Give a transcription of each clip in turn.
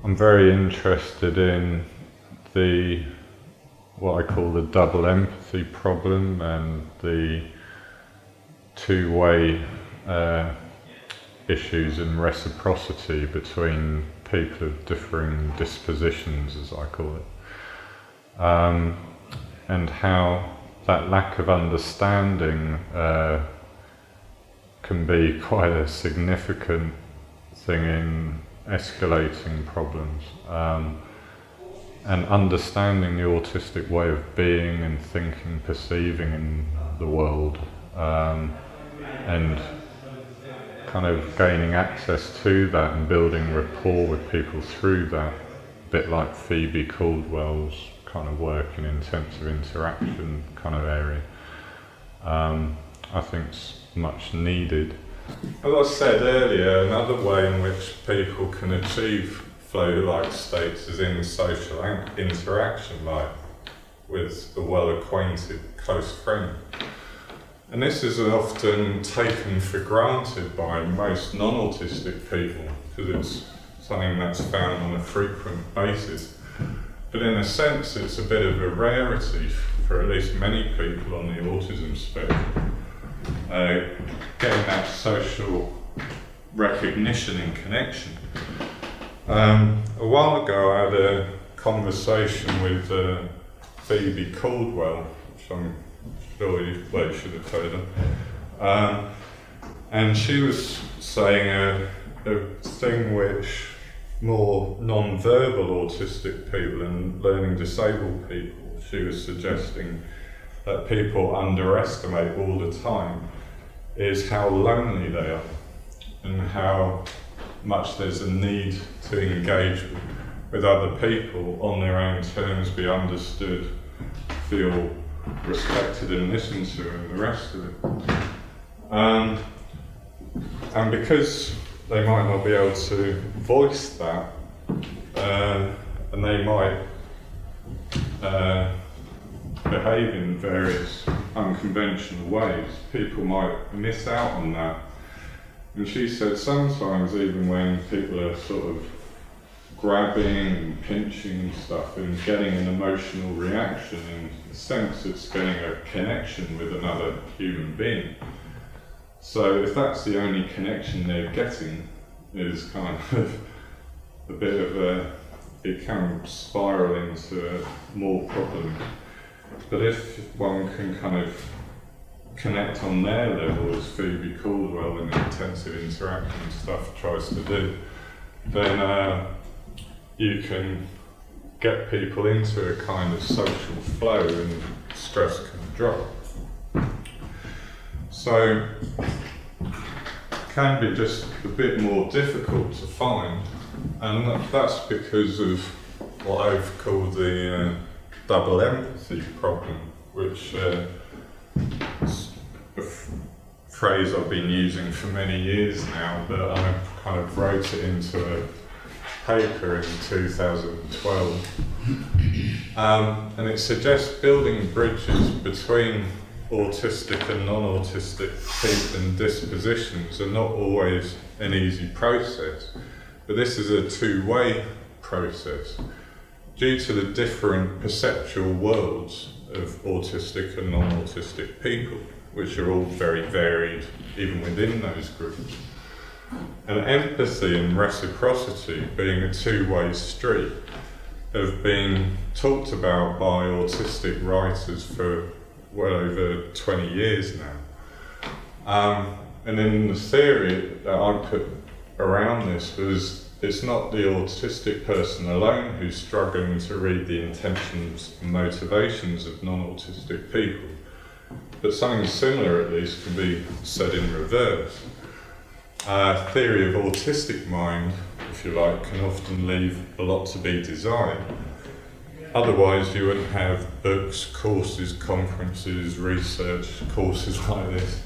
I'm very interested in what I call the double empathy problem and the two-way issues and reciprocity between people of differing dispositions, as I call it, and how that lack of understanding can be quite a significant thing in escalating problems, and understanding the autistic way of being and thinking, perceiving in the world, and kind of gaining access to that and building rapport with people through that, a bit like Phoebe Caldwell's kind of work in intensive interaction kind of area, I think is much needed. As I said earlier, another way in which people can achieve flow-like states is in social interaction, like with a well-acquainted close friend. And this is often taken for granted by most non-autistic people because it's something that's found on a frequent basis. But in a sense, it's a bit of a rarity for at least many people on the autism spectrum. Getting that social recognition and connection. A while ago I had a conversation with Phoebe Caldwell, which I'm sure you should have heard of. And she was saying a thing which more non-verbal autistic people and learning disabled people, she was suggesting that people underestimate all the time is how lonely they are and how much there's a need to engage with other people on their own terms, be understood, feel respected and listened to, and the rest of it. And because they might not be able to voice that, and they might behave in various unconventional ways, people might miss out on that. And she said sometimes even when people are sort of grabbing and pinching stuff and getting an emotional reaction, in a sense it's getting a connection with another human being. So if that's the only connection they're getting, is kind of a bit of it can spiral into more problems. But if one can kind of connect on their level, as Phoebe Caldwell in intensive interaction stuff tries to do, then you can get people into a kind of social flow and stress can drop. So it can be just a bit more difficult to find, and that's because of what I've called the double empathy problem, which is a phrase I've been using for many years now, but I kind of wrote it into a paper in 2012. And it suggests building bridges between autistic and non-autistic people and dispositions are not always an easy process, but this is a two-way process. Due to the different perceptual worlds of autistic and non-autistic people, which are all very varied even within those groups. And empathy and reciprocity, being a two-way street, have been talked about by autistic writers for well over 20 years now. And then the theory that I put around this was it's not the autistic person alone who's struggling to read the intentions and motivations of non-autistic people, but something similar at least can be said in reverse. Theory of autistic mind, if you like, can often leave a lot to be desired. Otherwise you wouldn't have books, courses, conferences, research, courses like this,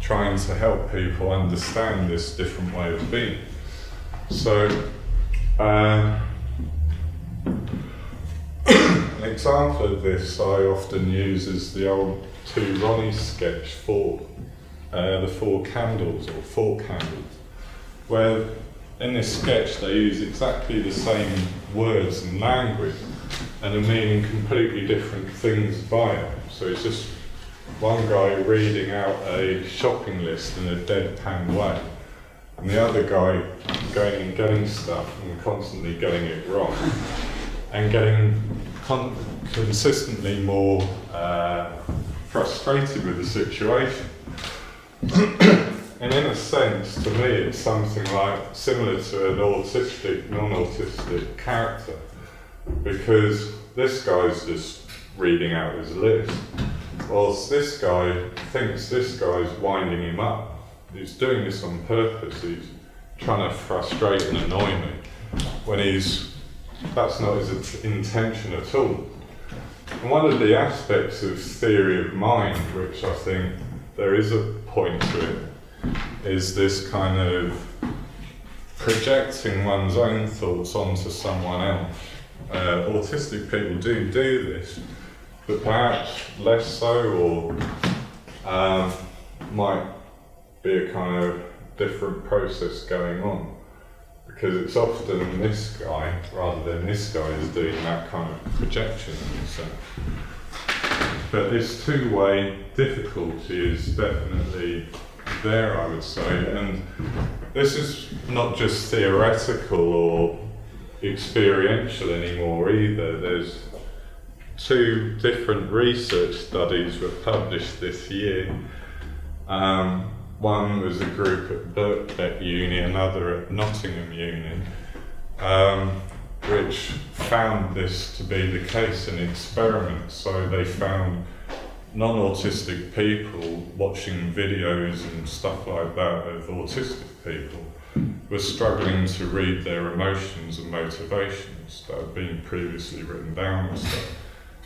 trying to help people understand this different way of being. So, an example of this I often use is the old Two Ronnies sketch for the Four Candles, or Four Candles, where in this sketch they use exactly the same words and language and are meaning completely different things by it. So it's just one guy reading out a shopping list in a deadpan way, and the other guy going and getting stuff and constantly getting it wrong, and getting consistently more frustrated with the situation. And in a sense, to me, it's something like similar to an autistic, non-autistic character, because this guy's just reading out his list, whilst this guy thinks this guy's winding him up. He's doing this on purpose. He's trying to frustrate and annoy me, when that's not his intention at all. And one of the aspects of theory of mind, which I think there is a point to it, is this kind of projecting one's own thoughts onto someone else. Autistic people do this, but perhaps less so, or might be a kind of different process going on, because it's often this guy rather than this guy is doing that kind of projection. So, but this two-way difficulty is definitely there, I would say, and this is not just theoretical or experiential anymore either. There's two different research studies were published this year. One was a group at Birkbeck Uni, another at Nottingham Uni, which found this to be the case in experiments. So they found non-autistic people watching videos and stuff like that of autistic people were struggling to read their emotions and motivations that had been previously written down and stuff.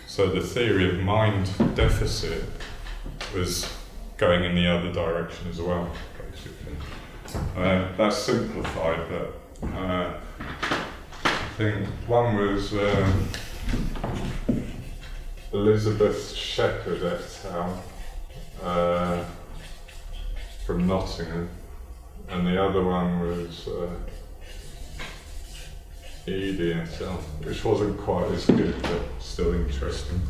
So the theory of mind deficit was going in the other direction as well, basically. That's simplified, but I think one was Elizabeth Shepherd et al. From Nottingham, and the other one was Edie et al., which wasn't quite as good, but still interesting,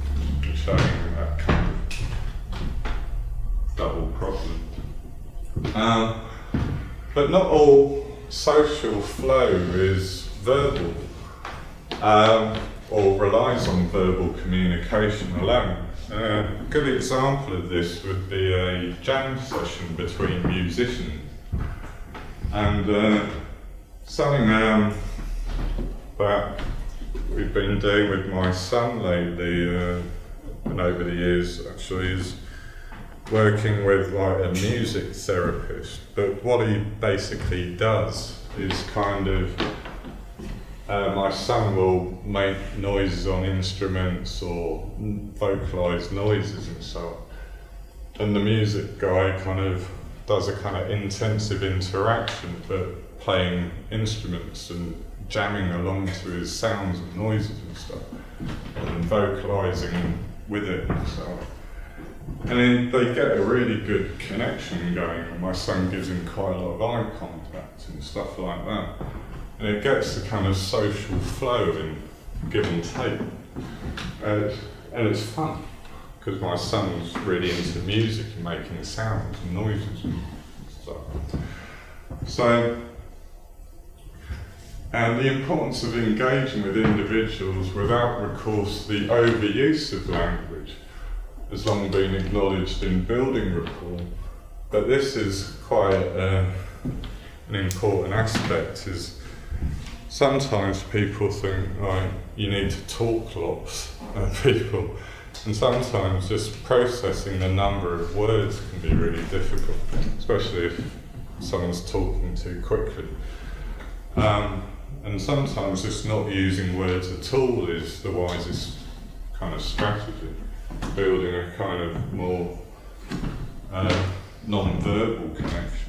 showing that kind of double problem. But not all social flow is verbal, or relies on verbal communication alone. A good example of this would be a jam session between musicians. And something that we've been doing with my son lately, and over the years actually, is working with like a music therapist. But what he basically does is kind of, my son will make noises on instruments or vocalise noises and so on. And the music guy kind of does a kind of intensive interaction, but playing instruments and jamming along to his sounds and noises and stuff, and vocalising with it and so on. And then they get a really good connection going, and my son gives him quite a lot of eye contact and stuff like that. And it gets the kind of social flow and give and take. And it's fun, because my son's really into music and making sounds and noises and stuff. So, and the importance of engaging with individuals without recourse to the overuse of language has long been acknowledged in building rapport. But this is quite an important aspect, is sometimes people think, like, you need to talk lots of people, and sometimes just processing the number of words can be really difficult, especially if someone's talking too quickly. And sometimes just not using words at all is the wisest kind of strategy, building a kind of more non-verbal connection.